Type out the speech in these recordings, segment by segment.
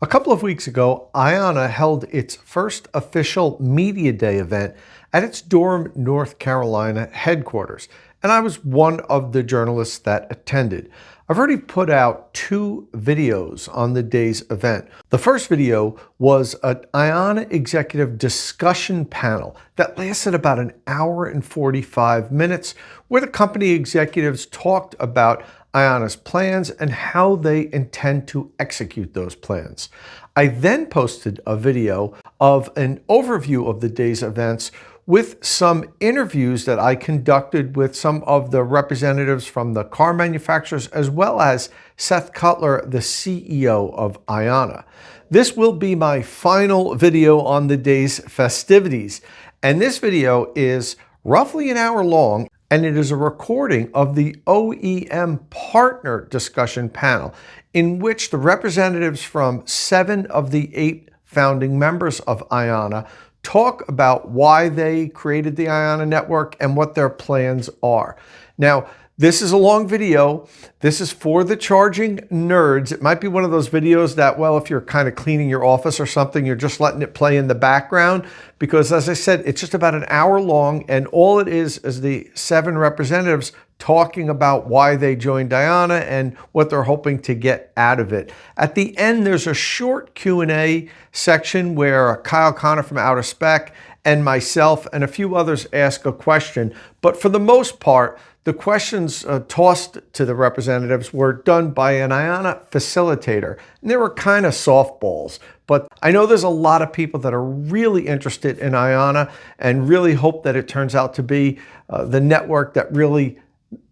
A couple of weeks ago, IONNA held its first official Media Day event at its Durham, North Carolina headquarters, and I was one of the journalists that attended. I've already put out 2 videos on the day's event. The first video was an IONNA executive discussion panel that lasted about an hour and 45 minutes, where the company executives talked about IONNA's plans and how they intend to execute those plans. I then posted a video of an overview of the day's events with some interviews that I conducted with some of the representatives from the car manufacturers, as well as Seth Cutler, the CEO of IONNA. This will be my final video on the day's festivities, and this video is roughly an hour long, and it is a recording of the OEM partner discussion panel, in which the representatives from 7 of the 8 founding members of IONNA talk about why they created the IONNA network and what their plans are. Now, this is a long video. This is for the charging nerds. It might be one of those videos that, well, if you're kind of cleaning your office or something, you're just letting it play in the background, because as I said, it's just about an hour long, and all it is the 7 representatives talking about why they joined IONNA and what they're hoping to get out of it. At the end, there's a short Q&A section where Kyle Connor from Outer Spec and myself and a few others ask a question. But for the most part, the questions tossed to the representatives were done by an IONNA facilitator, and they were kind of softballs. But I know there's a lot of people that are really interested in IONNA and really hope that it turns out to be the network that really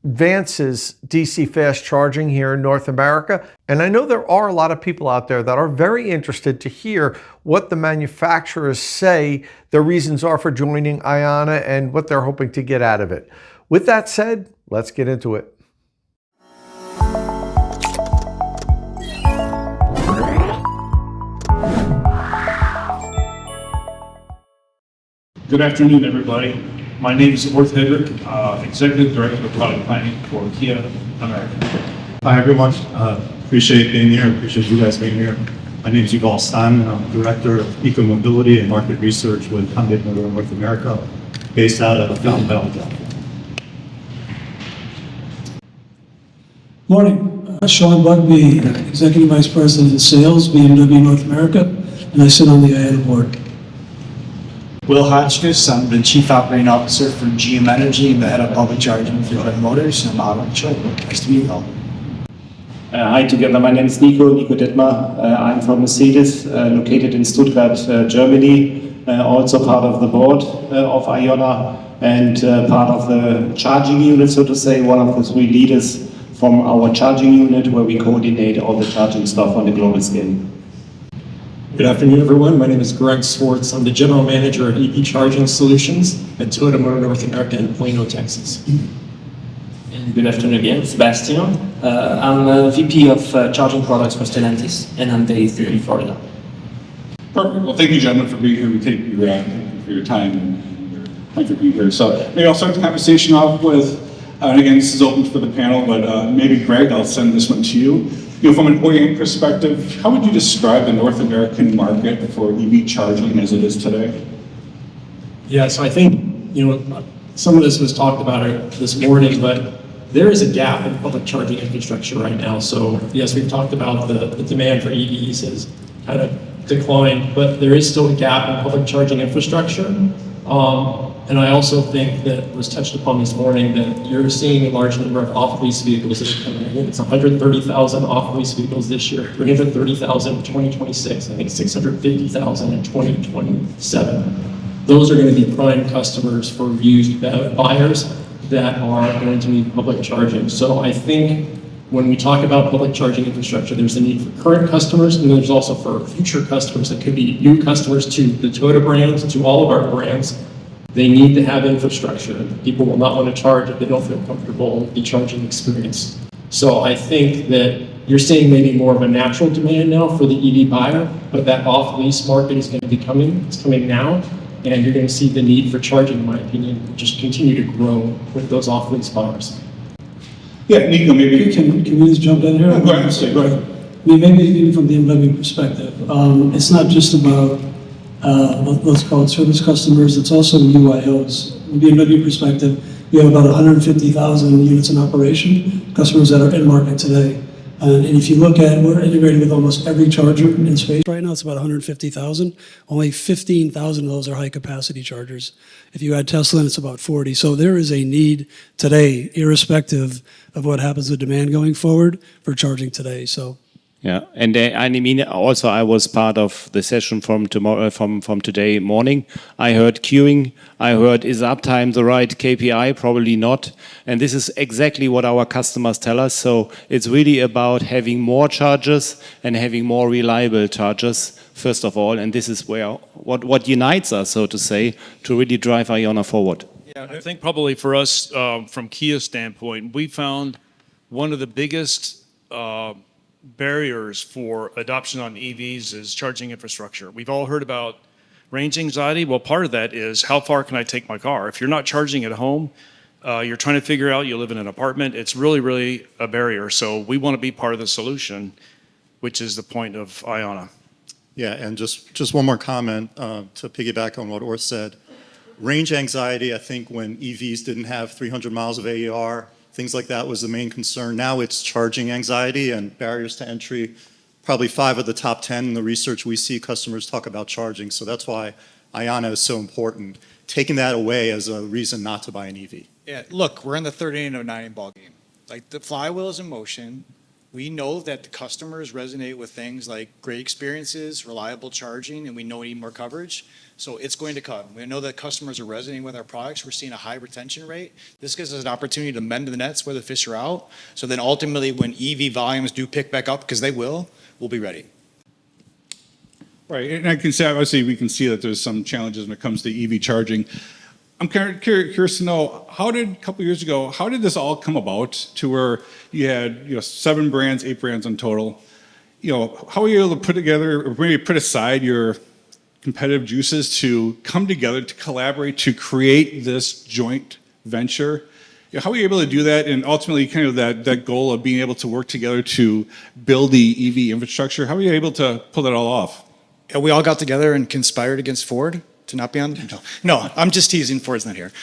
advances DC fast charging here in North America. And I know there are a lot of people out there that are very interested to hear what the manufacturers say their reasons are for joining IONNA and what they're hoping to get out of it. With that said, let's get into it. Good afternoon, everybody. My name is Orth Hedrick, Executive Director of Product Planning for Kia America. Hi, everyone. Appreciate being here. Appreciate you guys being here. My name is Yuval Stan, and I'm Director of Eco-Mobility and Market Research with Hyundai Motor North America, based out of Fountain Valley, California. Morning. Sean Bugby, Executive Vice President of Sales, BMW North America, and I sit on the IONNA board. Will Hotchkiss, I'm the Chief Operating Officer for GM Energy and the Head of Public Charging for General Motors and Auto Detroit. Nice to meet you all. Hi together, my name is Nico Dittmar. I'm from Mercedes, located in Stuttgart, Germany, also part of the board of IONNA and part of the charging unit, so to say, one of the 3 leaders from our charging unit, where we coordinate all the charging stuff on the global scale. Good afternoon, everyone. My name is Greg Swartz. I'm the General Manager of EV Charging Solutions at Toyota Motor North America in Plano, Texas. And good afternoon again, Sebastian. I'm a VP of Charging Products for Stellantis, and I'm based in Florida. Perfect. Well, thank you, gentlemen, for being here. We thank you for your time and your time for being here. So maybe I'll start the conversation off with, and again, this is open for the panel, but maybe Greg, I'll send this one to you. From an OEM perspective, how would you describe the North American market for EV charging as it is today? Yeah, so I think, some of this was talked about this morning, but there is a gap in public charging infrastructure right now. So yes, we've talked about the demand for EVs has kind of declined, but there is still a gap in public charging infrastructure. And I also think that was touched upon this morning that you're seeing a large number of off-lease vehicles that are coming in. It's 130,000 off-lease vehicles this year, 330,000 in 2026, I think 650,000 in 2027. Those are going to be prime customers for used buyers that are going to need public charging. So I think when we talk about public charging infrastructure, there's a need for current customers, and there's also for future customers that could be new customers to the Toyota brands, to all of our brands. They need to have infrastructure. People will not want to charge if they don't feel comfortable with the charging experience. So I think that you're seeing maybe more of a natural demand now for the EV buyer, but that off-lease market is going to be coming. It's coming now, and you're going to see the need for charging, in my opinion, just continue to grow with those off-lease buyers. Yeah, Nico, maybe Can we just jump in here? Go ahead. Well, maybe from the MW perspective, it's not just about, let's call it service customers, it's also UIOs. From the BMW perspective, we have about 150,000 units in operation, customers that are in market today. And if you look at, we're integrated with almost every charger in space. Right now, it's about 150,000. Only 15,000 of those are high-capacity chargers. If you add Tesla, it's about 40. So there is a need today, irrespective of what happens with demand going forward, for charging today. So. Yeah, and I mean, also I was part of the session from tomorrow, from today morning. I heard queuing. I heard, is uptime the right KPI? Probably not. And this is exactly what our customers tell us. So it's really about having more chargers and having more reliable chargers, first of all. And this is where what unites us, so to say, to really drive IONNA forward. Yeah, I think probably for us, from Kia's standpoint, we found one of the biggest barriers for adoption on EVs is charging infrastructure. We've all heard about range anxiety. Well, part of that is how far can I take my car? If you're not charging at home, you're trying to figure out, you live in an apartment, it's really, really a barrier. So we want to be part of the solution, which is the point of IONNA. Yeah, and just one more comment to piggyback on what Orth said. Range anxiety, I think when EVs didn't have 300 miles of AER, things like that was the main concern. Now it's charging anxiety and barriers to entry. Probably 5 of the top 10 in the research we see customers talk about charging. So that's why IONNA is so important. Taking that away as a reason not to buy an EV. Yeah, look, we're in the third inning of a 9-inning ball game. Like, the flywheel is in motion. We know that the customers resonate with things like great experiences, reliable charging, and we know we need more coverage. So it's going to come. We know that customers are resonating with our products. We're seeing a high retention rate. This gives us an opportunity to mend the nets where the fish are out. So then ultimately when EV volumes do pick back up, because they will, we'll be ready. Right, and I can say, obviously, we can see that there's some challenges when it comes to EV charging. I'm kind of curious to know, a couple years ago, how did this all come about to where you had 7 brands, 8 brands in total? How were you able to put together, or maybe put aside your competitive juices to come together, to collaborate, to create this joint venture? How were you able to do that, and ultimately kind of that goal of being able to work together to build the EV infrastructure? How were you able to pull that all off? Yeah, we all got together and conspired against Ford to not be on. No, I'm just teasing. Ford's not here.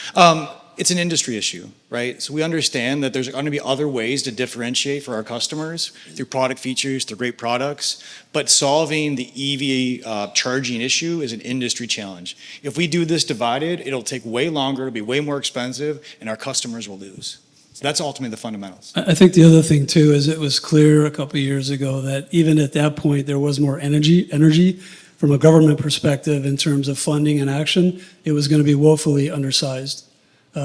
It's an industry issue, right? So we understand that there's going to be other ways to differentiate for our customers through product features, through great products, but solving the EV charging issue is an industry challenge. If we do this divided, it'll take way longer, it'll be way more expensive, and our customers will lose. So that's ultimately the fundamentals. I think the other thing too is it was clear a couple of years ago that even at that point there was more energy from a government perspective in terms of funding and action. It was going to be woefully undersized.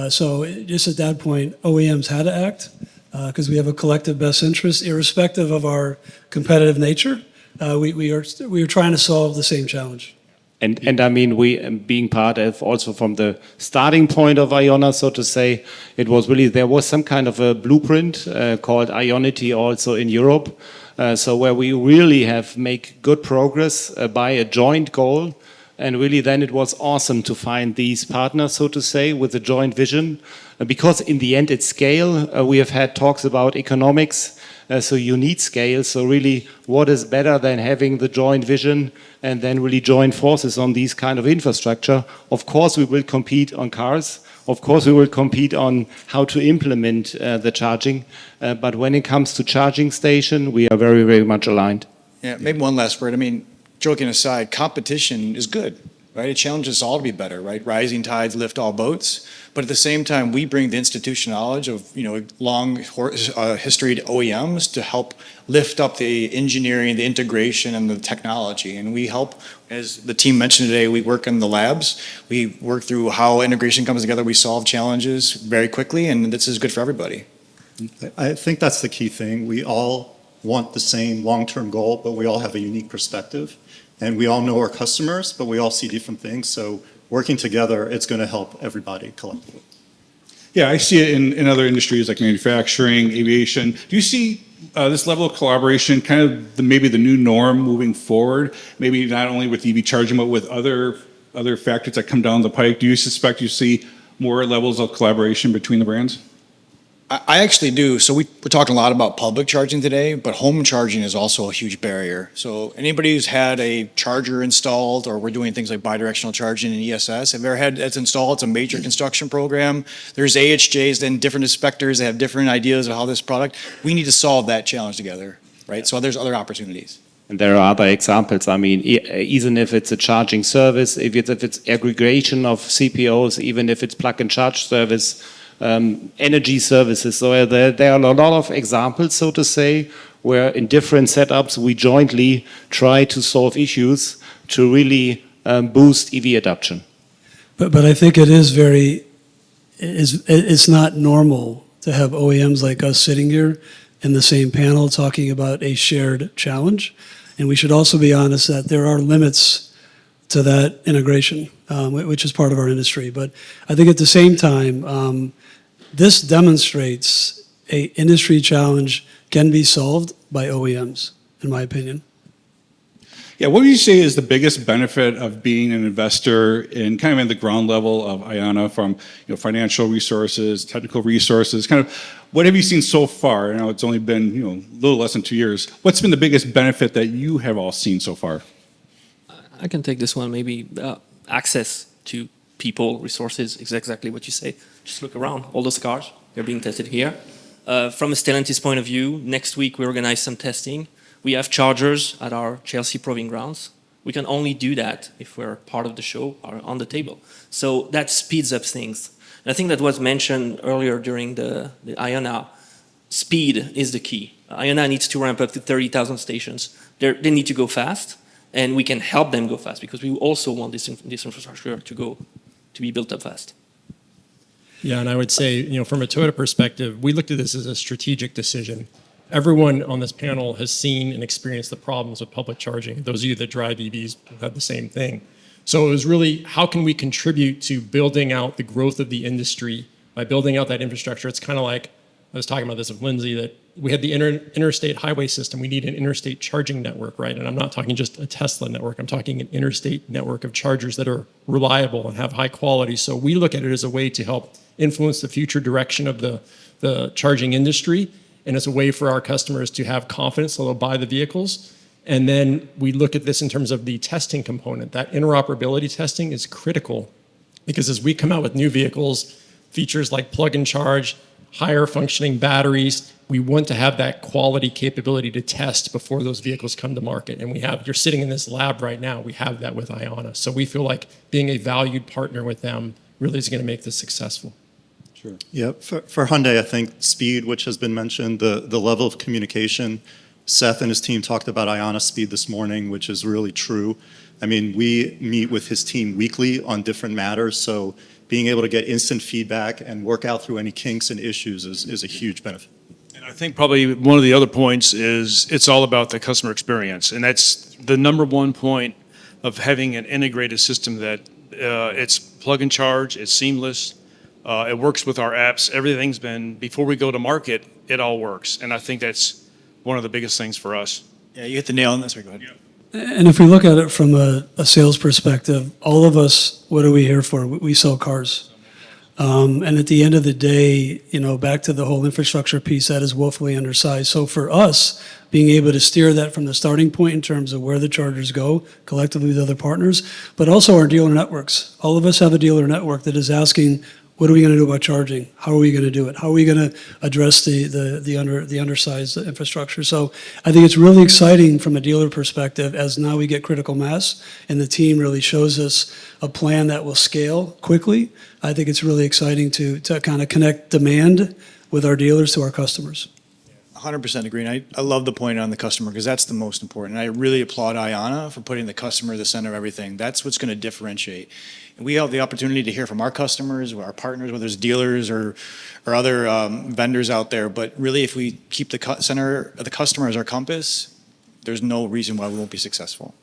So just at that point, OEMs had to act because we have a collective best interest, irrespective of our competitive nature. We are trying to solve the same challenge. And I mean, we being part of also from the starting point of IONNA, so to say, it was really, there was some kind of a blueprint called IONNITY also in Europe. So where we really have make good progress by a joint goal. And really then it was awesome to find these partners, so to say, with a joint vision. Because in the end it's scale. We have had talks about economics. So you need scale. So really, what is better than having the joint vision and then really join forces on these kind of infrastructure? Of course, we will compete on cars. Of course, we will compete on how to implement the charging. But when it comes to charging station, we are very, very much aligned. Yeah, maybe one last word. I mean, joking aside, competition is good, right? It challenges us all to be better, right? Rising tides lift all boats. But at the same time, we bring the institutional knowledge of, long history to OEMs to help lift up the engineering, the integration, and the technology. And we help, as the team mentioned today, we work in the labs. We work through how integration comes together. We solve challenges very quickly, and this is good for everybody. I think that's the key thing. We all want the same long-term goal, but we all have a unique perspective. And we all know our customers, but we all see different things. So working together, it's going to help everybody collectively. Yeah, I see it in other industries like manufacturing, aviation. Do you see this level of collaboration kind of maybe the new norm moving forward? Maybe not only with EV charging, but with other factors that come down the pike. Do you suspect you see more levels of collaboration between the brands? I actually do. So we're talking a lot about public charging today, but home charging is also a huge barrier. So anybody who's had a charger installed, or we're doing things like bidirectional charging in ESS, have you ever had that's installed? It's a major construction program. There's AHJs, then different inspectors that have different ideas of how this product. We need to solve that challenge together, right? So there's other opportunities. And there are other examples. I mean, even if it's a charging service, if it's aggregation of CPOs, even if it's plug and charge service, energy services. So there are a lot of examples, so to say, where in different setups we jointly try to solve issues to really boost EV adoption. But I think it is it's not normal to have OEMs like us sitting here in the same panel talking about a shared challenge. And we should also be honest that there are limits to that integration, which is part of our industry. But I think at the same time, this demonstrates a industry challenge can be solved by OEMs, in my opinion. Yeah, what would you say is the biggest benefit of being an investor in kind of in the ground level of IONNA, from financial resources, technical resources, kind of what have you seen so far? I know it's only been a little less than 2 years. What's been the biggest benefit that you have all seen so far? I can take this one. Maybe access to people, resources is exactly what you say. Just look around. All those cars, they're being tested here. From a Stellantis point of view, next week we organize some testing. We have chargers at our Chelsea Proving Grounds. We can only do that if we're part of the show or on the table. So that speeds up things. And I think that was mentioned earlier during the IONNA. Speed is the key. IONNA needs to ramp up to 30,000 stations. They need to go fast, and we can help them go fast because we also want this infrastructure to be built up fast. Yeah, and I would say, from a Toyota perspective, we looked at this as a strategic decision. Everyone on this panel has seen and experienced the problems with public charging. Those of you that drive EVs have the same thing. So it was really, how can we contribute to building out the growth of the industry by building out that infrastructure? It's kind of like, I was talking about this with Lindsay, that we had the interstate highway system. We need an interstate charging network, right? And I'm not talking just a Tesla network. I'm talking an interstate network of chargers that are reliable and have high quality. So we look at it as a way to help influence the future direction of the charging industry, and as a way for our customers to have confidence so they'll buy the vehicles. And then we look at this in terms of the testing component. That interoperability testing is critical, because as we come out with new vehicles, features like plug and charge, higher functioning batteries, we want to have that quality capability to test before those vehicles come to market. And you're sitting in this lab right now, we have that with IONNA. So we feel like being a valued partner with them really is going to make this successful. Sure. Yeah, for Hyundai, I think speed, which has been mentioned, the level of communication. Seth and his team talked about IONNA speed this morning, which is really true. I mean, we meet with his team weekly on different matters, so being able to get instant feedback and work out through any kinks and issues is a huge benefit. And I think probably one of the other points is it's all about the customer experience. And that's the number one point of having an integrated system, that it's plug and charge, it's seamless. It works with our apps. Everything's been, before we go to market, it all works. And I think that's one of the biggest things for us. Yeah, you hit the nail on this. Go ahead. Yeah. And if we look at it from a sales perspective, all of us, what are we here for? We sell cars. And at the end of the day, back to the whole infrastructure piece, that is woefully undersized. So for us, being able to steer that from the starting point in terms of where the chargers go collectively with other partners, but also our dealer networks. All of us have a dealer network that is asking, what are we going to do about charging? How are we going to do it? How are we going to address the undersized infrastructure? So I think it's really exciting from a dealer perspective, as now we get critical mass and the team really shows us a plan that will scale quickly. I think it's really exciting to kind of connect demand with our dealers to our customers. 100% agree. And I love the point on the customer, because that's the most important. And I really applaud IONNA for putting the customer at the center of everything. That's what's going to differentiate. And we have the opportunity to hear from our customers, our partners, whether it's dealers or other vendors out there. But really, if we keep the center of the customer as our compass, there's no reason why we won't be successful.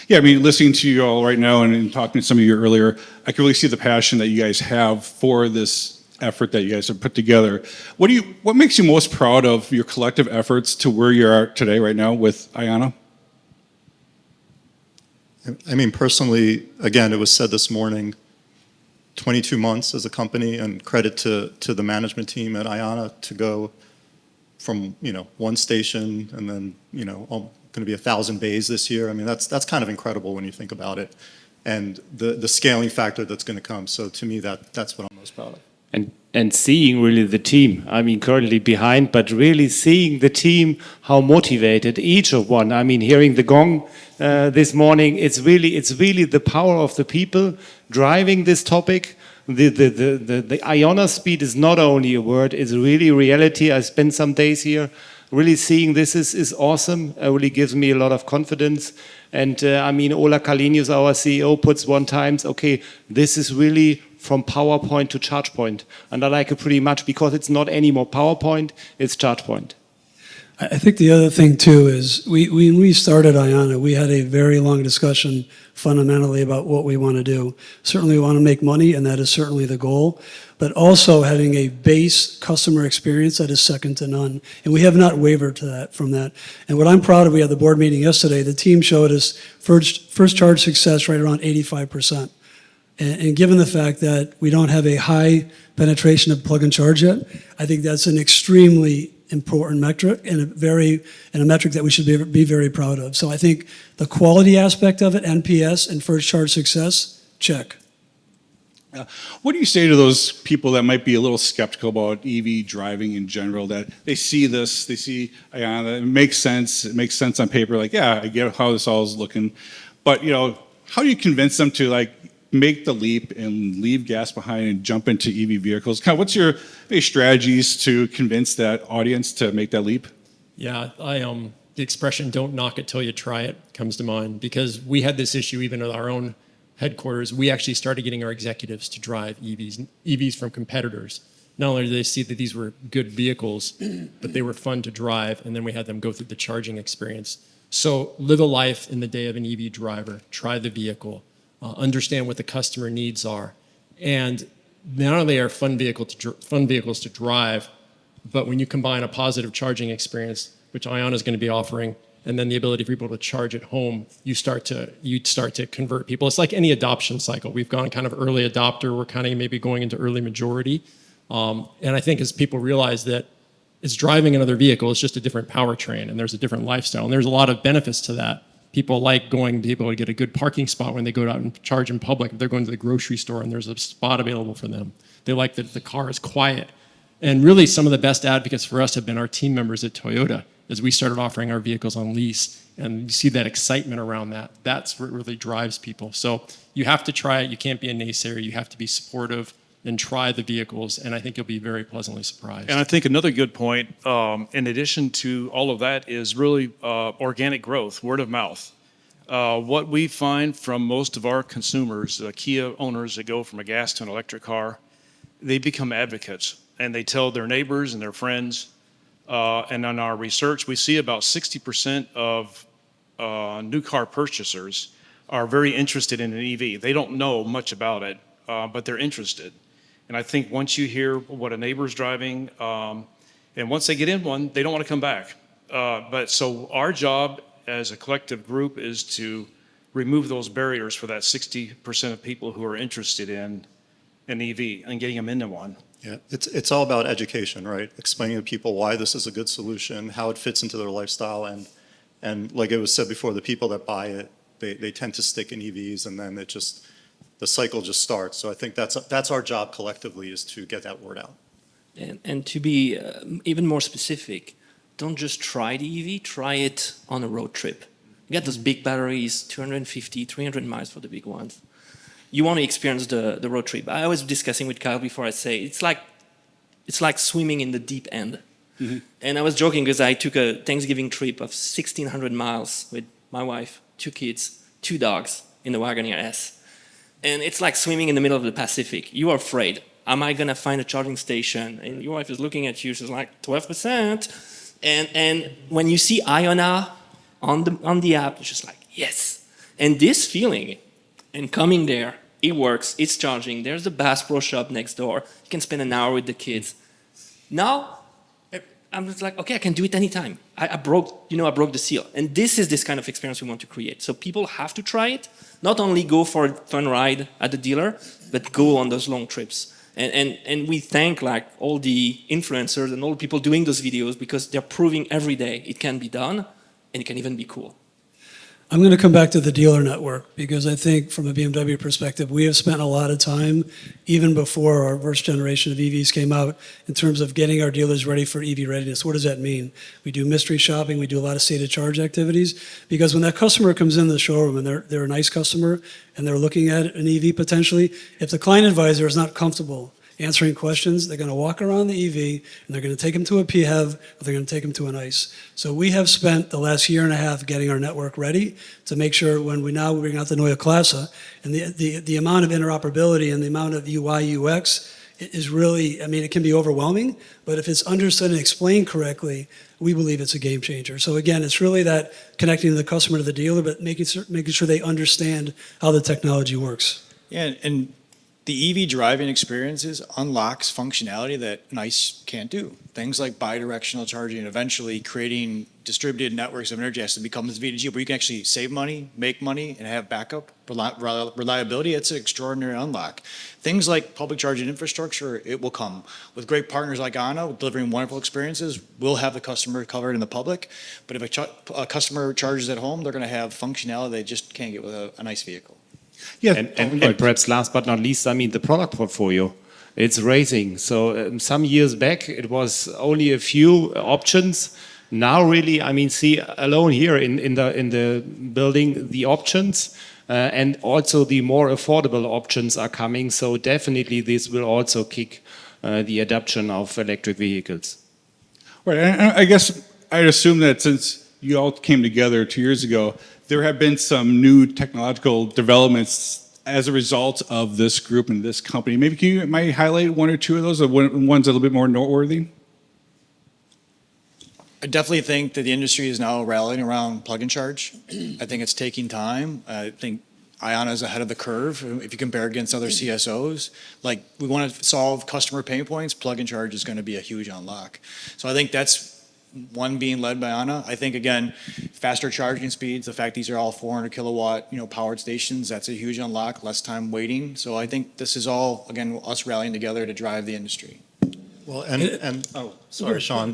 Yeah, I mean, listening to you all right now and talking to some of you earlier, I can really see the passion that you guys have for this effort that you guys have put together. What makes you most proud of your collective efforts to where you are today, right now, with IONNA? I mean, personally, again, it was said this morning, 22 months as a company, and credit to the management team at IONNA to go from, one station and then, going to be 1,000 bays this year. I mean, that's kind of incredible when you think about it, and the scaling factor that's going to come. So to me, that's what I'm most proud of. And seeing really the team, I mean, currently behind, but really seeing the team, how motivated each of one. I mean, hearing the gong this morning, it's really the power of the people driving this topic. The IONNA speed is not only a word, it's really reality. I spent some days here really seeing this is awesome. It really gives me a lot of confidence. And I mean, Ola Kalinius, our CEO, puts one times, okay, this is really from PowerPoint to ChargePoint. And I like it pretty much because it's not anymore PowerPoint, it's ChargePoint. I think the other thing too is when we started IONNA, we had a very long discussion fundamentally about what we want to do. Certainly we want to make money, and that is certainly the goal, but also having a base customer experience that is second to none. And we have not wavered from that. And what I'm proud of, we had the board meeting yesterday, the team showed us first charge success right around 85%. And given the fact that we don't have a high penetration of plug and charge yet, I think that's an extremely important metric and a metric that we should be very proud of. So I think the quality aspect of it, NPS and first charge success, check. What do you say to those people that might be a little skeptical about EV driving in general, that they see this, they see IONNA, it makes sense on paper, like, yeah, I get how this all is looking, but how do you convince them to make the leap and leave gas behind and jump into EV vehicles? What's your strategies to convince that audience to make that leap? Yeah, the expression "don't knock it till you try it" comes to mind, because we had this issue even at our own headquarters. We actually started getting our executives to drive EVs from competitors. Not only did they see that these were good vehicles, but they were fun to drive, and then we had them go through the charging experience. So live a life in the day of an EV driver, try the vehicle, understand what the customer needs are, and not only are fun vehicles to drive, but when you combine a positive charging experience, which IONNA is going to be offering, and then the ability for people to charge at home, you start to convert people. It's like any adoption cycle. We've gone kind of early adopter. We're kind of maybe going into early majority, and I think as people realize that it's driving another vehicle, it's just a different powertrain, and there's a different lifestyle, and there's a lot of benefits to that. People like going to be able to get a good parking spot when they go out and charge in public. If they're going to the grocery store and there's a spot available for them. They like that the car is quiet. And really some of the best advocates for us have been our team members at Toyota as we started offering our vehicles on lease. And you see that excitement around that. That's what really drives people. So you have to try it. You can't be a naysayer. You have to be supportive and try the vehicles, and I think you'll be very pleasantly surprised. And I think another good point, in addition to all of that, is really organic growth, word of mouth. What we find from most of our consumers, Kia owners that go from a gas to an electric car, they become advocates, and they tell their neighbors and their friends. And on our research, we see about 60% of new car purchasers are very interested in an EV. They don't know much about it, but they're interested. And I think once you hear what a neighbor's driving, and once they get in one, they don't want to come back. But so our job as a collective group is to remove those barriers for that 60% of people who are interested in an EV and getting them into one. Yeah, it's all about education, right? Explaining to people why this is a good solution, how it fits into their lifestyle, and like it was said before, the people that buy it, they tend to stick in EVs, and then the cycle just starts. So I think that's our job collectively, is to get that word out. And to be even more specific, don't just try the EV, try it on a road trip. You got those big batteries, 250, 300 miles for the big ones. You want to experience the road trip. I was discussing with Kyle before, I say, it's like swimming in the deep end. Mm-hmm. And I was joking because I took a Thanksgiving trip of 1,600 miles with my wife, 2 kids, 2 dogs in the Wagoneer S. And it's like swimming in the middle of the Pacific. You are afraid. Am I going to find a charging station? And your wife is looking at you. She's like, 12%. And when you see IONNA on the app, it's just like, yes. And this feeling, and coming there, it works, it's charging. There's a Bass Pro Shop next door. You can spend an hour with the kids. Now, I'm just like, okay, I can do it anytime. I broke the seal. And this kind of experience we want to create. So people have to try it, not only go for a fun ride at the dealer, but go on those long trips. And we thank like all the influencers and all the people doing those videos because they're proving every day it can be done and it can even be cool. I'm going to come back to the dealer network because I think from a BMW perspective, we have spent a lot of time, even before our first generation of EVs came out, in terms of getting our dealers ready for EV readiness. What does that mean? We do mystery shopping, we do a lot of state of charge activities, because when that customer comes in the showroom and they're a nice customer and they're looking at an EV potentially, if the client advisor is not comfortable answering questions, they're going to walk around the EV and they're going to take them to a PHEV or they're going to take them to an ICE. So we have spent the last year and a half getting our network ready to make sure when we now bring out the Neue Klasse and the amount of interoperability and the amount of UI, UX is really, I mean, it can be overwhelming, but if it's understood and explained correctly, we believe it's a game changer. So again, it's really that connecting the customer to the dealer, but making sure they understand how the technology works. Yeah, and the EV driving experiences unlocks functionality that an ICE can't do. Things like bidirectional charging, eventually creating distributed networks of energy as it becomes V2G, where you can actually save money, make money, and have backup reliability. It's an extraordinary unlock. Things like public charging infrastructure, it will come. With great partners like IONNA, delivering wonderful experiences, we'll have the customer covered in the public. But if a customer charges at home, they're going to have functionality they just can't get with a nice vehicle. Yeah, And perhaps last but not least, I mean, the product portfolio. It's raising. So some years back, it was only a few options. Now, really, I mean, see alone here in the building, the options and also the more affordable options are coming. So definitely, this will also kick the adoption of electric vehicles. right. And I guess I'd assume that since you all came together 2 years ago, there have been some new technological developments as a result of this group and this company. Maybe you might highlight one or two of those, the ones a little bit more noteworthy? I definitely think that the industry is now rallying around plug and charge. I think it's taking time. I think IONNA is ahead of the curve. If you compare against other CSOs, like we want to solve customer pain points, plug and charge is going to be a huge unlock. So I think that's one being led by IONNA. I think again, faster charging speeds, the fact these are all 400 kilowatt, powered stations, that's a huge unlock, less time waiting. So I think this is all, again, us rallying together to drive the industry. Well, oh, sorry, Sean,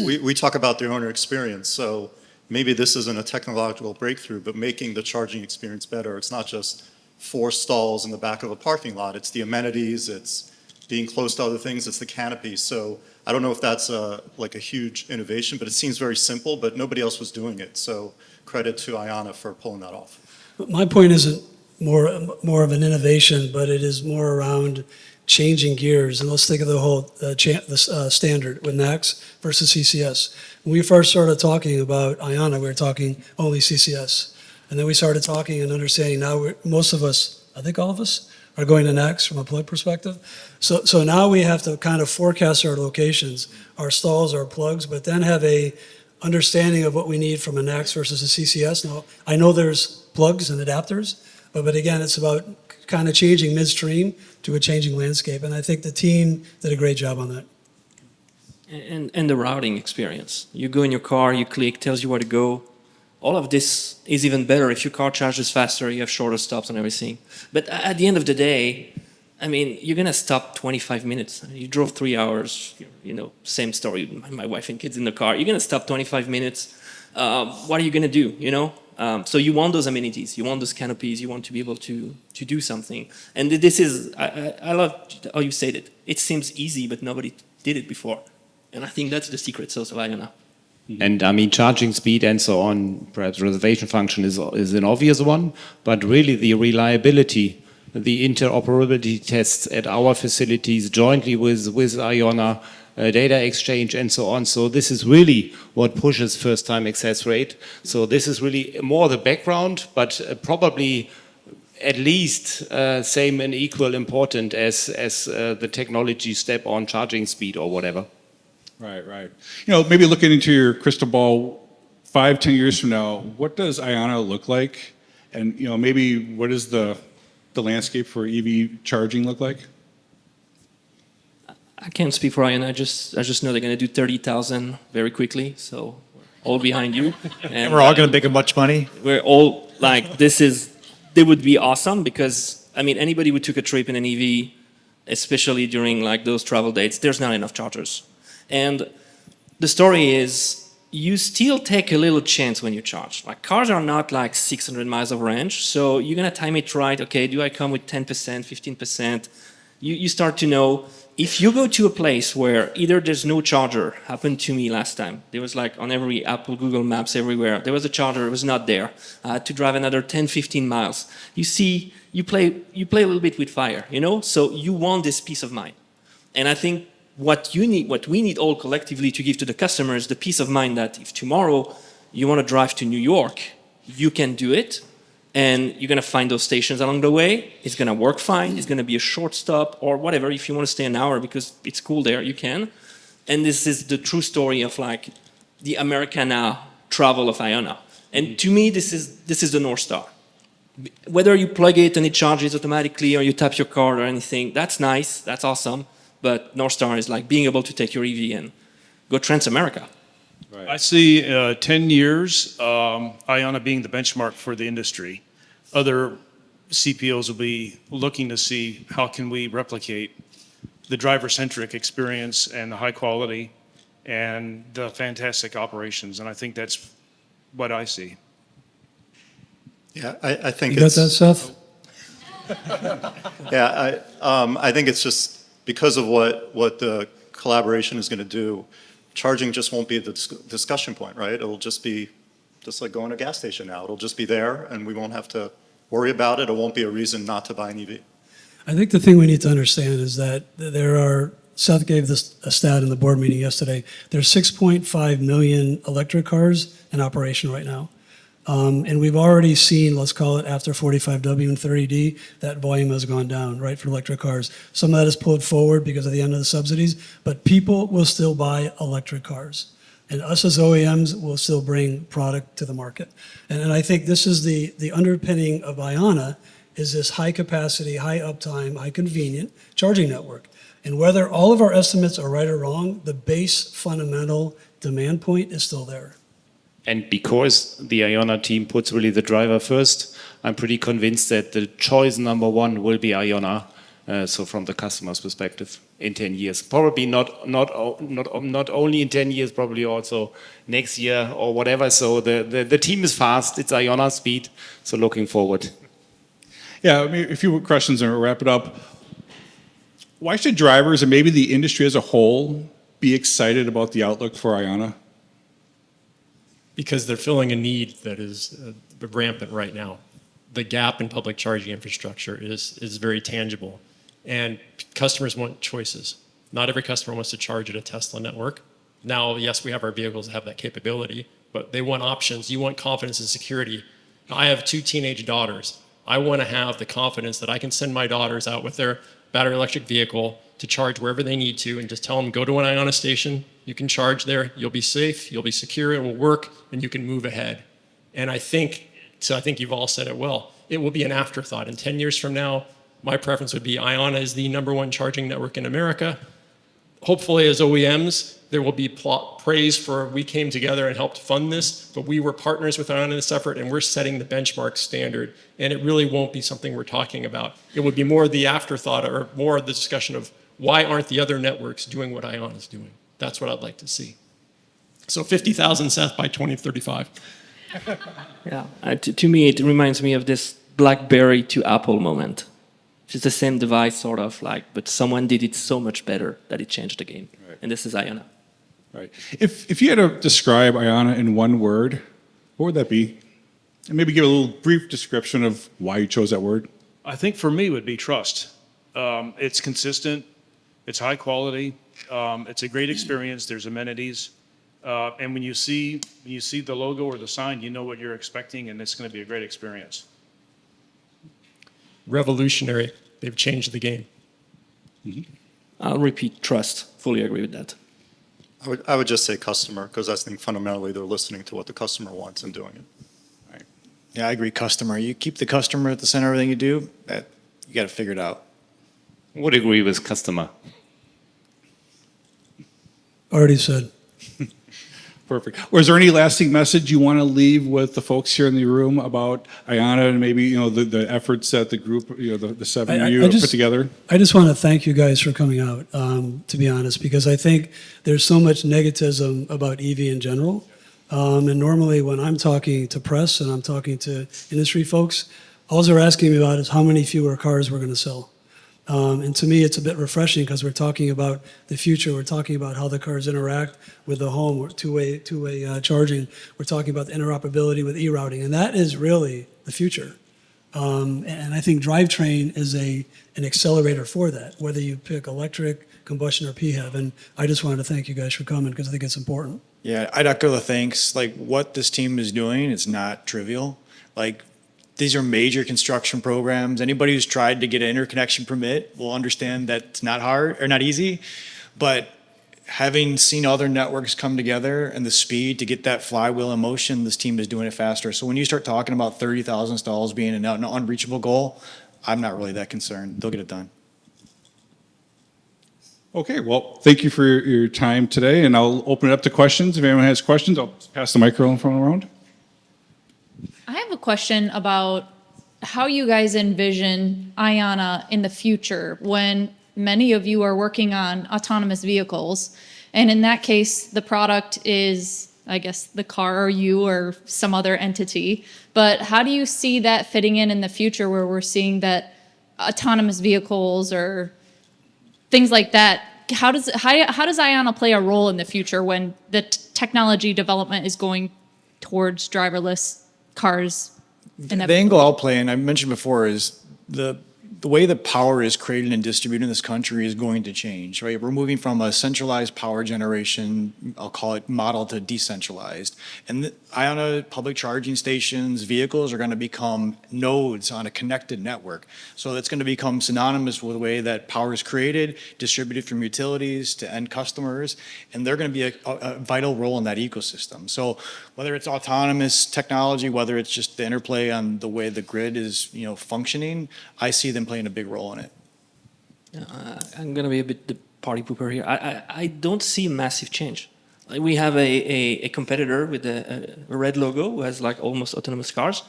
we talk about the owner experience, so maybe this isn't a technological breakthrough, but making the charging experience better. It's not just 4 stalls in the back of a parking lot. It's the amenities, it's being close to other things, it's the canopy. So I don't know if that's like a huge innovation, but it seems very simple, but nobody else was doing it. So credit to IONNA for pulling that off. My point isn't more of an innovation, but it is more around changing gears. And let's think of the whole standard with NACS versus CCS. When we first started talking about IONNA, we were talking only CCS. And then we started talking and understanding now most of us, I think all of us, are going to NACS from a plug perspective. So now we have to kind of forecast our locations, our stalls, our plugs, but then have a understanding of what we need from a NACS versus a CCS. Now, I know there's plugs and adapters, but again, it's about kind of changing midstream to a changing landscape. And I think the team did a great job on that. And the routing experience. You go in your car, you click, tells you where to go. All of this is even better if your car charges faster, you have shorter stops and everything. But at the end of the day, I mean, you're going to stop 25 minutes. You drove 3 hours, same story, my wife and kids in the car. You're going to stop 25 minutes. What are you going to do, So you want those amenities, you want those canopies, you want to be able to do something. And this is, I love how you said it. It seems easy, but nobody did it before. And I think that's the secret sauce of IONNA. And I mean, charging speed and so on, perhaps reservation function is an obvious one, but really the reliability, the interoperability tests at our facilities jointly with IONNA, data exchange and so on. So this is really what pushes first-time access rate. So this is really more the background, but probably at least same and equal important as the technology step on charging speed or whatever. Right. Maybe looking into your crystal ball 5-10 years from now, what does IONNA look like? And, maybe what does the landscape for EV charging look like? I can't speak for Ion. I just know they're going to do 30,000 very quickly. So we're all behind you. And we're all going to make much money. We're all like, they would be awesome because, I mean, anybody who took a trip in an EV, especially during like those travel dates, there's not enough chargers. And the story is, you still take a little chance when you charge. Like cars are not like 600 miles of range, so you're gonna time it right. Okay, do I come with 10%, 15%? You start to know, if you go to a place where either there's no charger, happened to me last time. There was like on every Apple, Google Maps, everywhere, there was a charger, it was not there. I had to drive another 10, 15 miles. You see, you play a little bit with fire, you know? So you want this peace of mind. And I think what we need all collectively to give to the customers, the peace of mind that if tomorrow you want to drive to New York, you can do it, and you're going to find those stations along the way. It's going to work fine. It's going to be a short stop or whatever. If you want to stay an hour because it's cool there, you can. And this is the true story of like the Americana travel of IONNA. And to me, this is the North Star. Whether you plug it and it charges automatically or you tap your card or anything, that's nice, that's awesome. But North Star is like being able to take your EV and go trans-America. Right. I see 10 years, IONNA being the benchmark for the industry. Other CPOs will be looking to see how can we replicate the driver-centric experience and the high quality and the fantastic operations. And I think that's what I see. Yeah, I think You got that, Seth? Yeah, I think it's just because of what the collaboration is going to do, charging just won't be the discussion point, right? It'll just be just like going to a gas station now. It'll just be there, and we won't have to worry about it. It won't be a reason not to buy an EV. I think the thing we need to understand is that there are, Seth gave this a stat in the board meeting yesterday, there's 6.5 million electric cars in operation right now. And we've already seen, let's call it after 45W and 30D, that volume has gone down, right, for electric cars. Some of that is pulled forward because of the end of the subsidies, but people will still buy electric cars. And us as OEMs will still bring product to the market. And I think this is the underpinning of IONNA, is this high capacity, high uptime, high convenient charging network. And whether all of our estimates are right or wrong, the base fundamental demand point is still there. And because the IONNA team puts really the driver first, I'm pretty convinced that the choice number one will be IONNA. So from the customer's perspective, in 10 years, probably not only in 10 years, probably also next year or whatever. So the team is fast. It's IONNA speed. So looking forward. Yeah, I mean, a few questions and we'll wrap it up. Why should drivers and maybe the industry as a whole be excited about the outlook for IONNA? Because they're filling a need that is rampant right now. The gap in public charging infrastructure is very tangible. And customers want choices. Not every customer wants to charge at a Tesla network. Now, yes, we have our vehicles that have that capability, but they want options. You want confidence and security. I have 2 teenage daughters. I want to have the confidence that I can send my daughters out with their battery electric vehicle to charge wherever they need to and just tell them, go to an IONNA station, you can charge there, you'll be safe, you'll be secure, it will work, and you can move ahead. And I think you've all said it well, it will be an afterthought. In 10 years from now, my preference would be IONNA is the #1 charging network in America. Hopefully as OEMs, there will be praise for we came together and helped fund this, but we were partners with IONNA in this effort and we're setting the benchmark standard. And it really won't be something we're talking about. It would be more the afterthought or more the discussion of why aren't the other networks doing what IONNA is doing? That's what I'd like to see. So 50,000 Seth by 2035. Yeah, to me, it reminds me of this BlackBerry to Apple moment. It's the same device, sort of like, but someone did it so much better that it changed the game. Right. And this is IONNA. Right. If you had to describe IONNA in one word, what would that be? And maybe give a little brief description of why you chose that word. I think for me it would be trust. It's consistent, it's high quality, it's a great experience, there's amenities. And when you see the logo or the sign, you know what you're expecting and it's going to be a great experience. Revolutionary. They've changed the game. Mm-hmm. I'll repeat trust. Fully agree with that. I would just say customer, because I think fundamentally they're listening to what the customer wants and doing it. Right. Yeah, I agree, customer. You keep the customer at the center of everything you do, you got to figure it out. Would agree with customer. Already said. Perfect. Or is there any lasting message you want to leave with the folks here in the room about IONNA and maybe, the efforts that the group, the seven of you have put together? I just want to thank you guys for coming out, to be honest, because I think there's so much negativism about EV in general. And normally when I'm talking to press and I'm talking to industry folks, all they're asking me about is how many fewer cars we're going to sell. And to me, it's a bit refreshing because we're talking about the future. We're talking about how the cars interact with the home, or two-way charging. We're talking about the interoperability with e-routing, and that is really the future. And I think drivetrain is an accelerator for that, whether you pick electric, combustion, or PHEV. And I just wanted to thank you guys for coming because I think it's important. Yeah, I'd echo the thanks. Like what this team is doing is not trivial. Like these are major construction programs. Anybody who's tried to get an interconnection permit will understand that it's not hard or not easy. But having seen other networks come together and the speed to get that flywheel in motion, this team is doing it faster. So when you start talking about 30,000 stalls being an unreachable goal, I'm not really that concerned. They'll get it done. Okay, well, thank you for your time today, and I'll open it up to questions. If anyone has questions, I'll pass the microphone around. I have a question about how you guys envision IONNA in the future when many of you are working on autonomous vehicles. And in that case, the product is, I guess, the car or you or some other entity. But how do you see that fitting in the future where we're seeing that autonomous vehicles or things like that? How does IONNA play a role in the future when the technology development is going towards driverless cars? The angle I'll play, and I mentioned before, is the way that power is created and distributed in this country is going to change, right? We're moving from a centralized power generation, I'll call it model, to decentralized. And IONNA public charging stations, vehicles are going to become nodes on a connected network. So it's going to become synonymous with the way that power is created, distributed from utilities to end customers, and they're going to be a vital role in that ecosystem. So whether it's autonomous technology, whether it's just the interplay on the way the grid is, functioning, I see them playing a big role in it. I'm going to be a bit the party pooper here. I don't see massive change. Like we have a competitor with a red logo who has like almost autonomous cars.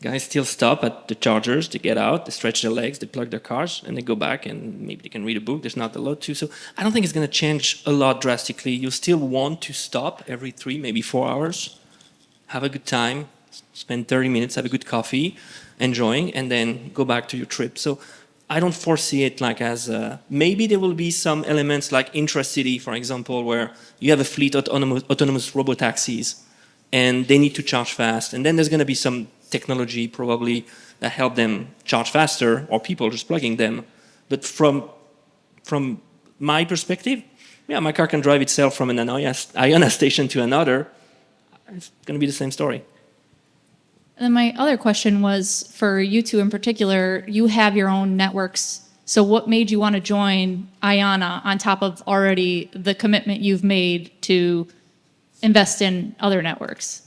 Guys still stop at the chargers, they get out, they stretch their legs, they plug their cars, and they go back and maybe they can read a book. There's not a lot to. So I don't think it's going to change a lot drastically. You still want to stop every 3, maybe 4 hours, have a good time, spend 30 minutes, have a good coffee, enjoying, and then go back to your trip. So I don't foresee it like as maybe there will be some elements like intra-city, for example, where you have a fleet of autonomous robo-taxis and they need to charge fast. And then there's going to be some technology probably that help them charge faster, or people just plugging them. But from my perspective, yeah, my car can drive itself from an IONNA station to another. It's going to be the same story. And then my other question was for you two in particular, you have your own networks. So what made you want to join IONNA on top of already the commitment you've made to invest in other networks?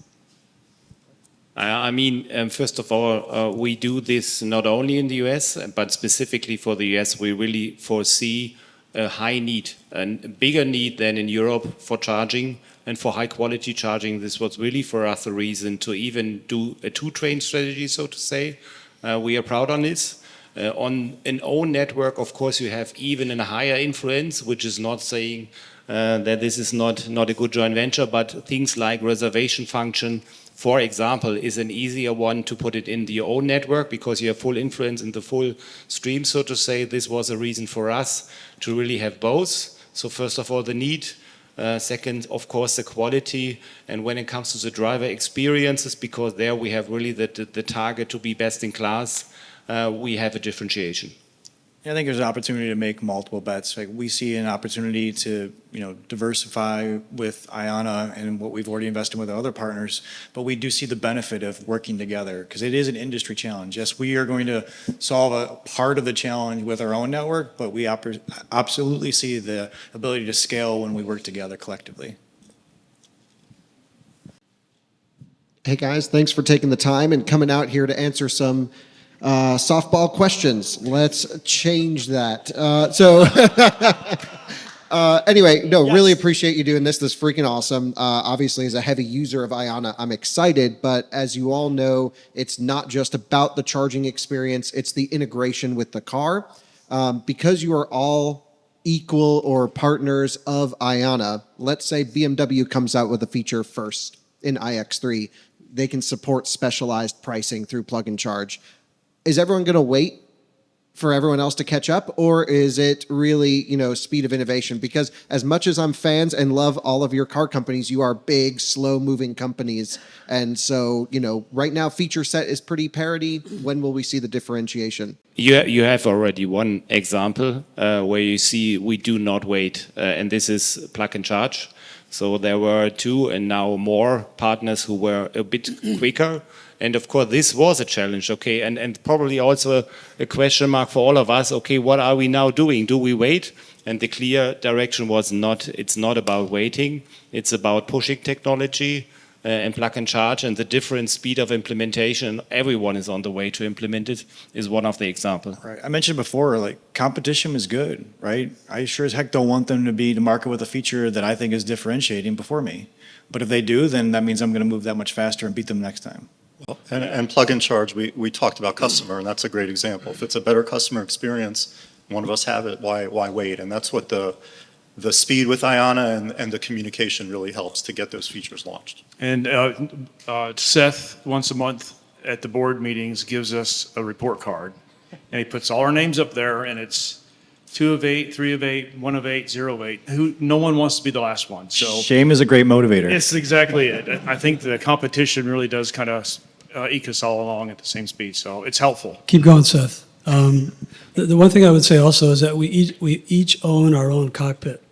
First of all, we do this not only in the US, but specifically for the US, we really foresee a high need, a bigger need than in Europe for charging and for high quality charging. This was really for us a reason to even do a two-train strategy, so to say. We are proud on this. On an own network, of course, you have even a higher influence, which is not saying that this is not a good joint venture, but things like reservation function, for example, is an easier one to put it in your own network because you have full influence in the full stream, so to say. This was a reason for us to really have both. So first of all, the need. Second, of course, the quality. And when it comes to the driver experiences, because there we have really the target to be best in class, we have a differentiation. I think there's an opportunity to make multiple bets. Like we see an opportunity to, diversify with IONNA and what we've already invested with our other partners, but we do see the benefit of working together because it is an industry challenge. Yes, we are going to solve a part of the challenge with our own network, but we absolutely see the ability to scale when we work together collectively. Hey guys, thanks for taking the time and coming out here to answer some softball questions. Let's change that. Anyway, no, really appreciate you doing this. This is freaking awesome. Obviously, as a heavy user of IONNA, I'm excited. But as you all know, it's not just about the charging experience, it's the integration with the car. Because you are all equal or partners of IONNA, let's say BMW comes out with a feature first in iX3. They can support specialized pricing through plug and charge. Is everyone going to wait for everyone else to catch up, or is it really, speed of innovation? Because as much as I'm fans and love all of your car companies, you are big, slow-moving companies. And so, right now feature set is pretty parity. When will we see the differentiation? You have already one example where you see we do not wait, and this is plug and charge. So there were 2 and now more partners who were a bit quicker. And of course, this was a challenge, okay, and probably also a question mark for all of us. Okay, what are we now doing? Do we wait? And the clear direction was not. It's not about waiting. It's about pushing technology and plug and charge, and the different speed of implementation. Everyone is on the way to implement it. Is one of the examples. Right. I mentioned before, like competition is good, right? I sure as heck don't want them to be to market with a feature that I think is differentiating before me. But if they do, then that means I'm going to move that much faster and beat them next time. Well, and plug and charge, we talked about customer, and that's a great example. If it's a better customer experience, one of us have it, why wait? And that's what the speed with IONNA and the communication really helps to get those features launched. And Seth, once a month at the board meetings, gives us a report card. And he puts all our names up there, and it's 2 of 8, 3 of 8, 1 of 8, 0 of 8. No one wants to be the last one. So shame is a great motivator. it's exactly it. I think the competition really does kind of eke us all along at the same speed. So it's helpful. Keep going, Seth. The one thing I would say also is that we each own our own cockpit,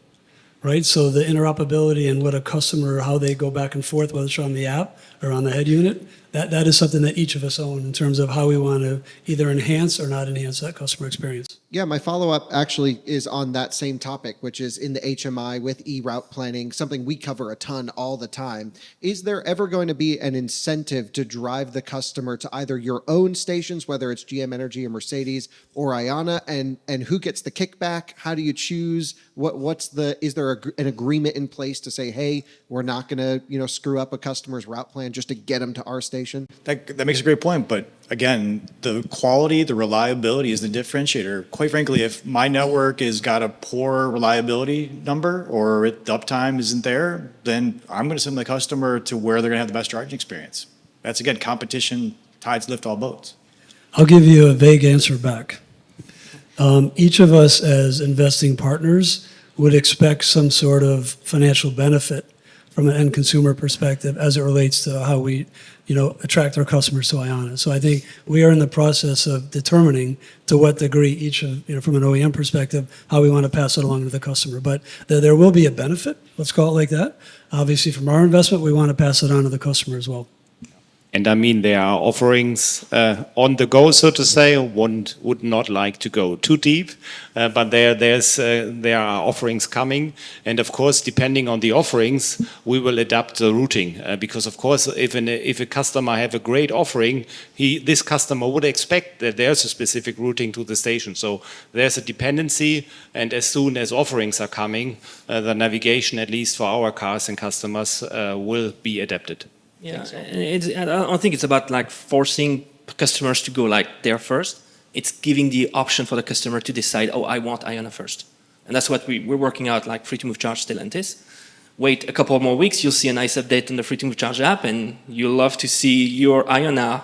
right? So the interoperability and what a customer, how they go back and forth, whether it's on the app or on the head unit, that is something that each of us own in terms of how we want to either enhance or not enhance that customer experience. Yeah, my follow-up actually is on that same topic, which is in the HMI with e-route planning, something we cover a ton all the time. Is there ever going to be an incentive to drive the customer to either your own stations, whether it's GM Energy or Mercedes or IONNA, and who gets the kickback? How do you choose? Is there an agreement in place to say, hey, we're not going to screw up a customer's route plan just to get them to our station? That makes a great point, but again, the quality, the reliability is the differentiator. Quite frankly, if my network has got a poor reliability number or the uptime isn't there, then I'm going to send the customer to where they're going to have the best charging experience. That's, again, competition, tides lift all boats. I'll give you a vague answer back. Each of us as investing partners would expect some sort of financial benefit from an end consumer perspective as it relates to how we, attract our customers to IONNA. So I think we are in the process of determining to what degree each of, from an OEM perspective, how we want to pass it along to the customer. But there will be a benefit, let's call it like that. Obviously, from our investment, we want to pass it on to the customer as well. And I mean, there are offerings on the go, so to say. One would not like to go too deep, but there are offerings coming. And of course, depending on the offerings, we will adapt the routing. Because of course, if a customer have a great offering, this customer would expect that there's a specific routing to the station. So there's a dependency, and as soon as offerings are coming, the navigation, at least for our cars and customers, will be adapted. Yeah, I don't think it's about like forcing customers to go like there first. It's giving the option for the customer to decide, oh, I want IONNA first. And that's what we're working out, like Free2Move Charge Stellantis. Wait a couple more weeks, you'll see a nice update on the Free2Move Charge app, and you'll love to see your IONNA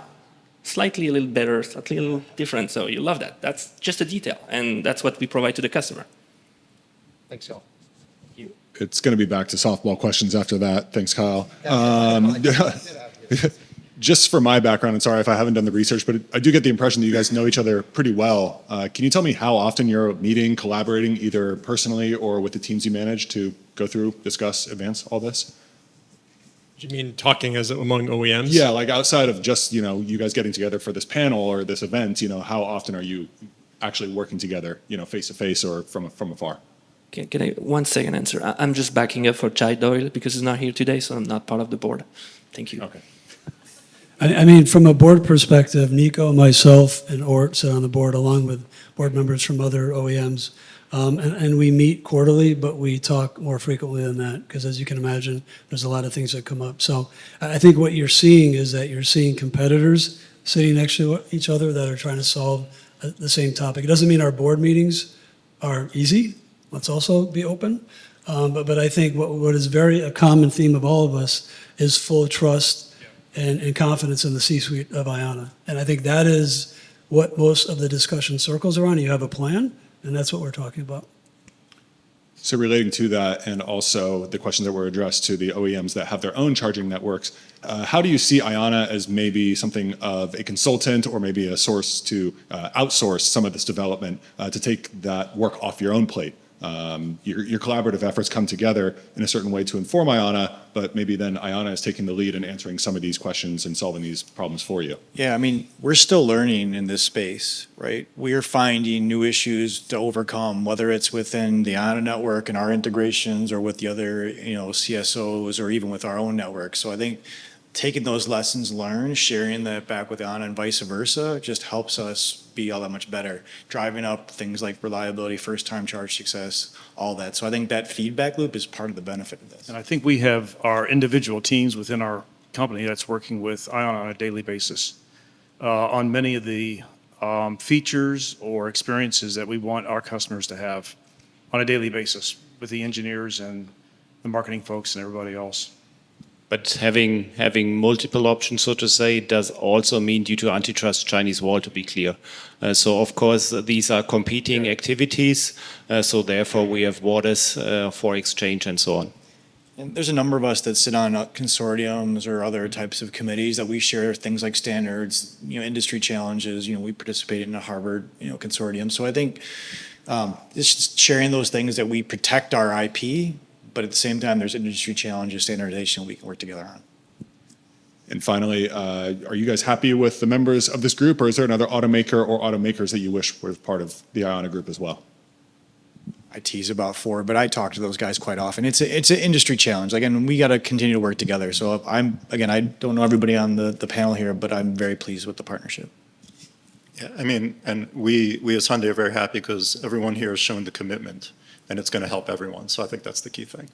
slightly a little better, slightly a little different. So you love that. That's just a detail, and that's what we provide to the customer. Thanks, y'all. It's going to be back to softball questions after that. Thanks, Kyle. Just for my background, and sorry if I haven't done the research, but I do get the impression that you guys know each other pretty well. Can you tell me how often you're meeting, collaborating, either personally or with the teams you manage to go through, discuss, advance all this? Do you mean talking as among OEMs? Yeah, like outside of just, you guys getting together for this panel or this event, how often are you actually working together, face to face or from afar? Can I 1 second answer? I'm just backing up for Chai Doyle because he's not here today, so I'm not part of the board. Thank you. Okay. I mean, from a board perspective, Nico, myself, and Ort sit on the board along with board members from other OEMs. And we meet quarterly, but we talk more frequently than that, because as you can imagine, there's a lot of things that come up. So I think what you're seeing is that you're seeing competitors sitting next to each other that are trying to solve the same topic. It doesn't mean our board meetings are easy. Let's also be open. But I think what is a common theme of all of us is full trust and confidence in the C-suite of IONNA. And I think that is what most of the discussion circles around. You have a plan, and that's what we're talking about. So relating to that, and also the questions that were addressed to the OEMs that have their own charging networks, how do you see IONNA as maybe something of a consultant or maybe a source to outsource some of this development to take that work off your own plate? Your collaborative efforts come together in a certain way to inform IONNA, but maybe then IONNA is taking the lead in answering some of these questions and solving these problems for you. Yeah, I mean, we're still learning in this space, right? We are finding new issues to overcome, whether it's within the IONNA network and our integrations or with the other, CSOs or even with our own network. So I think taking those lessons learned, sharing that back with IONNA and vice versa, just helps us be all that much better. Driving up things like reliability, first-time charge success, all that. So I think that feedback loop is part of the benefit of this. And I think we have our individual teams within our company that's working with IONNA on a daily basis on many of the features or experiences that we want our customers to have on a daily basis with the engineers and the marketing folks and everybody else. But having multiple options, so to say, does also mean, due to antitrust, Chinese wall, to be clear. So of course these are competing activities. So therefore we have waters for exchange and so on. And there's a number of us that sit on consortiums or other types of committees that we share things like standards, industry challenges. We participate in a Harvard, consortium. So I think just sharing those things that we protect our IP, but at the same time, there's industry challenges, standardization we can work together on. And finally, are you guys happy with the members of this group, or is there another automaker or automakers that you wish were part of the IONNA group as well? I tease about 4, but I talk to those guys quite often. It's an industry challenge. Again, we got to continue to work together. So I don't know everybody on the panel here, but I'm very pleased with the partnership. Yeah, I mean, and we as Hyundai are very happy because everyone here has shown the commitment, and it's going to help everyone. So I think that's the key thing.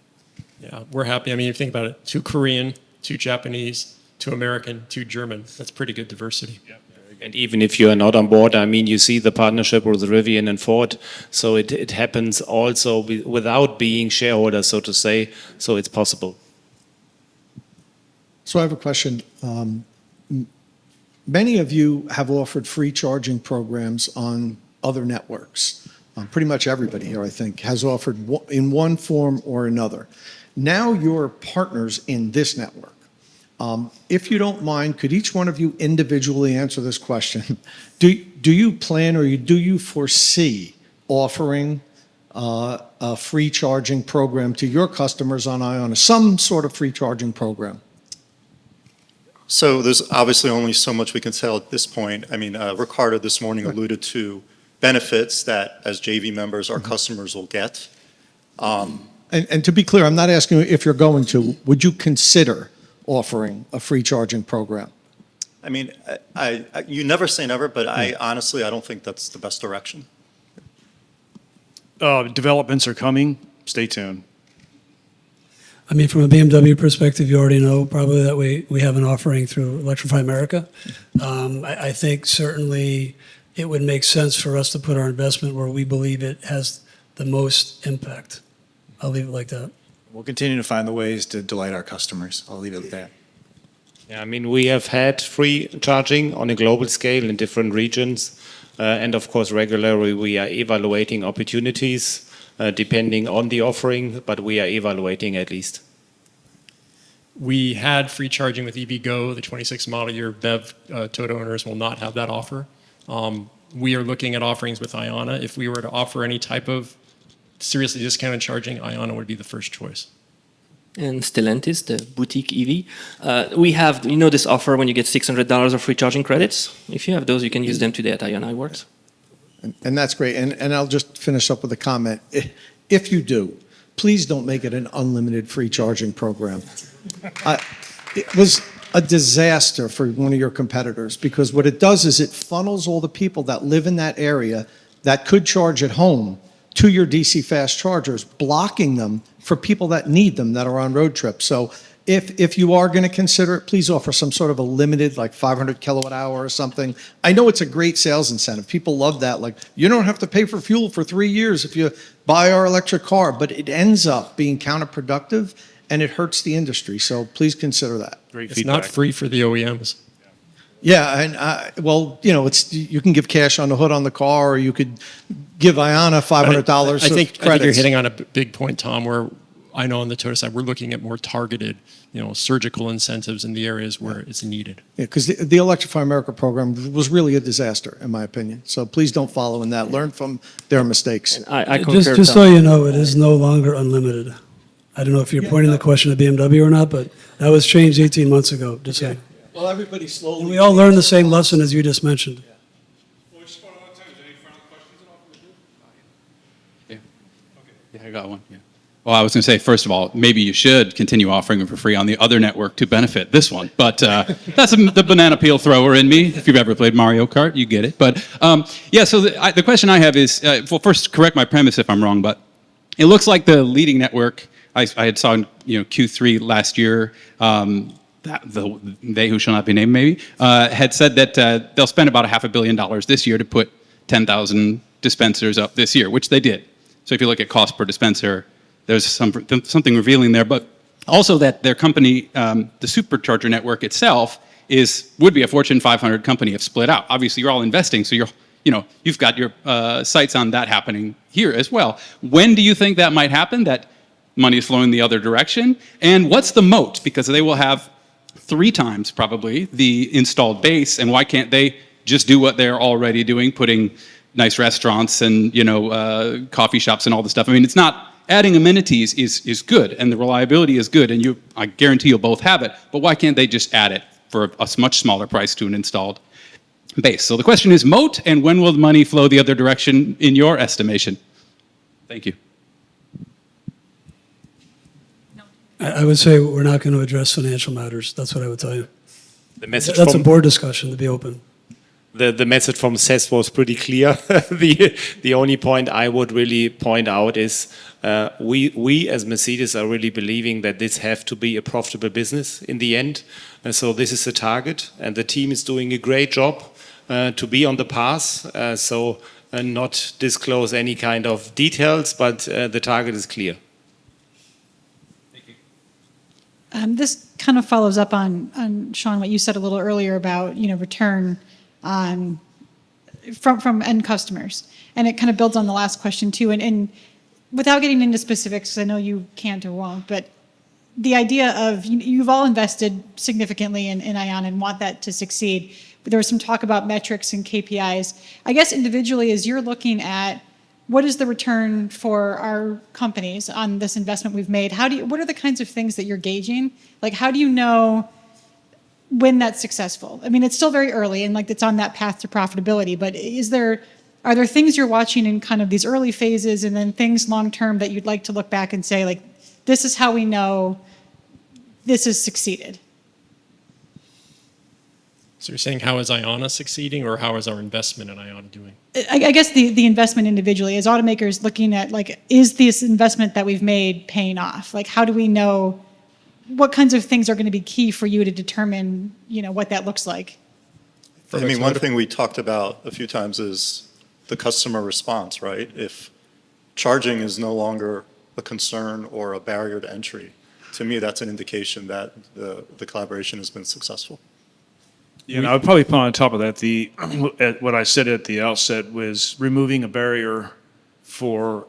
Yeah, we're happy. I mean, if you think about it, 2 Korean, 2 Japanese, 2 American, 2 German. That's pretty good diversity. Yeah. And even if you are not on board, I mean, you see the partnership with Rivian and Ford. So it happens also without being shareholders, so to say. So it's possible. So I have a question. Many of you have offered free charging programs on other networks. Pretty much everybody here, I think, has offered in one form or another. Now you're partners in this network. If you don't mind, could each one of you individually answer this question? Do you plan or do you foresee offering a free charging program to your customers on IONNA, some sort of free charging program? So there's obviously only so much we can tell at this point. I mean, Ricardo this morning alluded to benefits that as JV members our customers will get. And to be clear, I'm not asking you if you're going to. Would you consider offering a free charging program? I mean, you never say never, but honestly, I don't think that's the best direction. Developments are coming. Stay tuned. I mean, from a BMW perspective, you already know probably that we have an offering through Electrify America. I think certainly it would make sense for us to put our investment where we believe it has the most impact. I'll leave it like that. We'll continue to find the ways to delight our customers. I'll leave it at that. Yeah, I mean, we have had free charging on a global scale in different regions. And of course, regularly we are evaluating opportunities depending on the offering, but we are evaluating at least. We had free charging with EVgo, the 26 model year. BEV Toyota owners will not have that offer. We are looking at offerings with IONNA. If we were to offer any type of seriously discounted charging, IONNA would be the first choice. And Stellantis, the boutique EV. We have, this offer when you get $600 of free charging credits. If you have those, you can use them today at IONNA. It works. And that's great. And I'll just finish up with a comment. If you do, please don't make it an unlimited free charging program. It was a disaster for one of your competitors because what it does is it funnels all the people that live in that area that could charge at home to your DC fast chargers, blocking them for people that need them, that are on road trips. So if you are going to consider it, please offer some sort of a limited, like 500 kilowatt hour or something. I know it's a great sales incentive. People love that. Like, you don't have to pay for fuel for 3 years if you buy our electric car, but it ends up being counterproductive and it hurts the industry. So please consider that. Great It's feedback. not free for the OEMs. Yeah, and well, you know, you can give cash on the hood on the car, or you could give IONNA $500 I think of credits. you're hitting on a big point, Tom, where I know on the Toyota side, we're looking at more targeted, surgical incentives in the areas where it's needed. Yeah, because the Electrify America program was really a disaster, in my opinion. So please don't follow in that. Learn from their mistakes. I concur. Just so you know, it is no longer unlimited. I don't know if you're pointing the question at BMW or not, but that was changed 18 months ago, just saying. Well, everybody slowly. And we all learned the same lesson as you just mentioned. Yeah, I got one. Yeah. Well, I was going to say, first of all, maybe you should continue offering it for free on the other network to benefit this one. But that's the banana peel thrower in me. If you've ever played Mario Kart, you get it. But yeah, so the question I have is, well, first, correct my premise if I'm wrong, but it looks like the leading network I had saw in Q3 last year, they who shall not be named maybe, had said that they'll spend about $500 million this year to put 10,000 dispensers up this year, which they did. So if you look at cost per dispenser, there's something revealing there, but also that their company, the supercharger network itself, would be a Fortune 500 company if split out. Obviously, you're all investing, so you've got your sights on that happening here as well. When do you think that might happen? That money is flowing the other direction, and what's the moat? Because they will have 3 times probably the installed base, and why can't they just do what they're already doing, putting nice restaurants and coffee shops and all the stuff? I mean, it's not. Adding amenities is good, and the reliability is good, and I guarantee you'll both have it, but why can't they just add it for a much smaller price to an installed base? So the question is moat, and when will the money flow the other direction in your estimation? Thank you. I would say we're not going to address financial matters. That's what I would tell you. The message That's a board discussion, to be open. The message from Seth was pretty clear. The only point I would really point out is we as Mercedes are really believing that this have to be a profitable business in the end. And so this is the target, and the team is doing a great job to be on the path. So not disclose any kind of details, but the target is clear. This kind of follows up on Sean, what you said a little earlier about return from end customers, and it kind of builds on the last question too. And without getting into specifics, because I know you can't or won't, but the idea of you've all invested significantly in IONNA and want that to succeed. But there was some talk about metrics and KPIs. I guess individually, as you're looking at what is the return for our companies on this investment we've made, what are the kinds of things that you're gauging? Like, how do you know when that's successful? I mean, it's still very early and it's on that path to profitability, but are there things you're watching in kind of these early phases and then things long-term that you'd like to look back and say, this is how we know this has succeeded? So you're saying how is IONNA succeeding, or how is our investment in IONNA doing? I guess the investment individually, as automakers looking at, is this investment that we've made paying off? How do we know what kinds of things are going to be key for you to determine, what that looks like? I mean, one thing we talked about a few times is the customer response, right? If charging is no longer a concern or a barrier to entry, to me, that's an indication that the collaboration has been successful. Yeah, and I would probably put on top of that what I said at the outset was removing a barrier for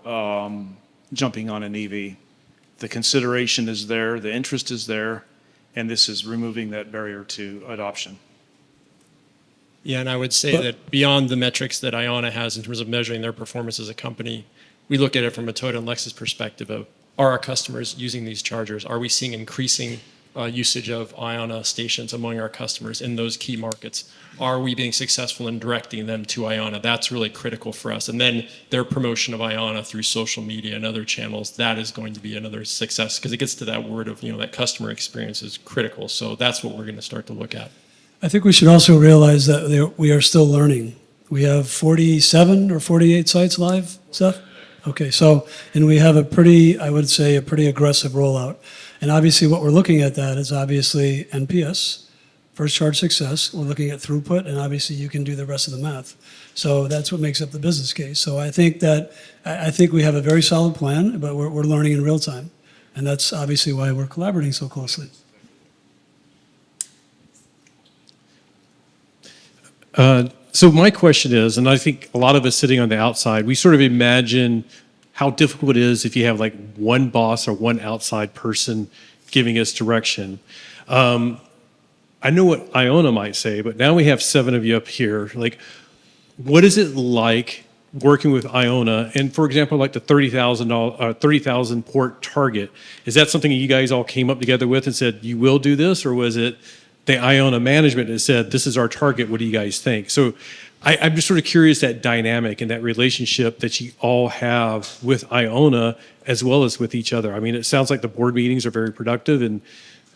jumping on an EV. The consideration is there, the interest is there, and this is removing that barrier to adoption. Yeah, and I would say that beyond the metrics that IONNA has in terms of measuring their performance as a company, we look at it from a Toyota and Lexus perspective of, are our customers using these chargers? Are we seeing increasing usage of IONNA stations among our customers in those key markets? Are we being successful in directing them to IONNA? That's really critical for us. And then their promotion of IONNA through social media and other channels, that is going to be another success, because it gets to that word of, that customer experience is critical. So that's what we're going to start to look at. I think we should also realize that we are still learning. We have 47 or 48 sites live, Seth? Okay, so, and we have a pretty, I would say, a pretty aggressive rollout. And obviously, what we're looking at that is obviously NPS, first charge success. We're looking at throughput, and obviously, you can do the rest of the math. So that's what makes up the business case. So I think that, I think we have a very solid plan, but we're learning in real time. And that's obviously why we're collaborating so closely. So my question is, and I think a lot of us sitting on the outside, we sort of imagine how difficult it is if you have like one boss or one outside person giving us direction. I know what IONNA might say, but now we have 7 of you up here. Like, what is it like working with IONNA? And for example, like the 30,000 port target, is that something you guys all came up together with and said, you will do this? Or was it the IONNA management that said, this is our target, what do you guys think? So I'm just sort of curious that dynamic and that relationship that you all have with IONNA as well as with each other. I mean, it sounds like the board meetings are very productive and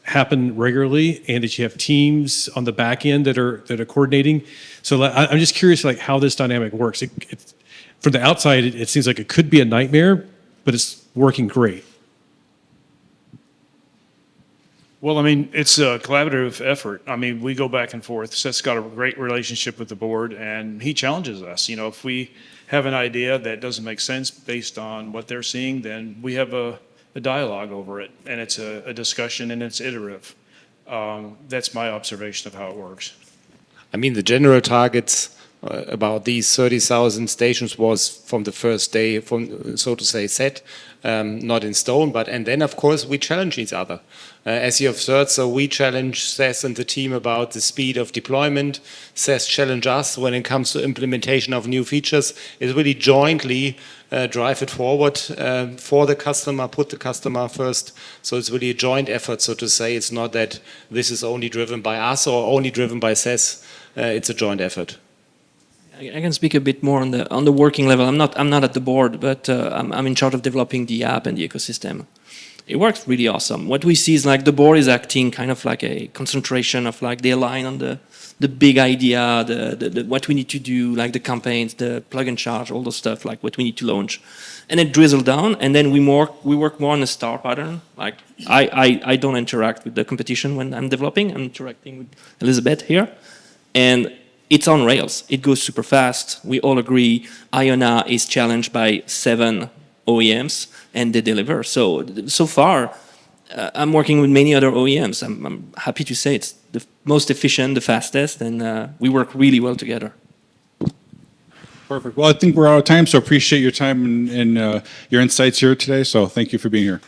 happen regularly, and that you have teams on the back end that are coordinating. So I'm just curious, like, how this dynamic works. From the outside, it seems like it could be a nightmare, but it's working great. Well, I mean, it's a collaborative effort. I mean, we go back and forth. Seth's got a great relationship with the board, and he challenges us. You know, if we have an idea that doesn't make sense based on what they're seeing, then we have a dialogue over it, and it's a discussion, and it's iterative. That's my observation of how it works. I mean, the general targets about these 30,000 stations was from the first day, from so to say, set, not in stone. And then, of course, we challenge each other. As you have heard, so we challenge Seth and the team about the speed of deployment. Seth challenge us when it comes to implementation of new features. It's really jointly drive it forward for the customer, put the customer first. So it's really a joint effort, so to say. It's not that this is only driven by us or only driven by Seth. It's a joint effort. I can speak a bit more on the working level. I'm not at the board, but I'm in charge of developing the app and the ecosystem. It works really awesome. What we see is like the board is acting kind of like a concentration of like they align on the big idea, the what we need to do, like the campaigns, the plug and charge, all those stuff, like what we need to launch, and it drizzle down. And then we work more on a star pattern. Like I don't interact with the competition when I'm developing. I'm interacting with Elizabeth here, and it's on rails. It goes super fast. We all agree IONNA is challenged by 7 OEMs, and they deliver. So far, I'm working with many other OEMs. I'm happy to say it's the most efficient, the fastest, and we work really well together. Perfect. Well, I think we're out of time, so appreciate your time and your insights here today. So thank you for being here.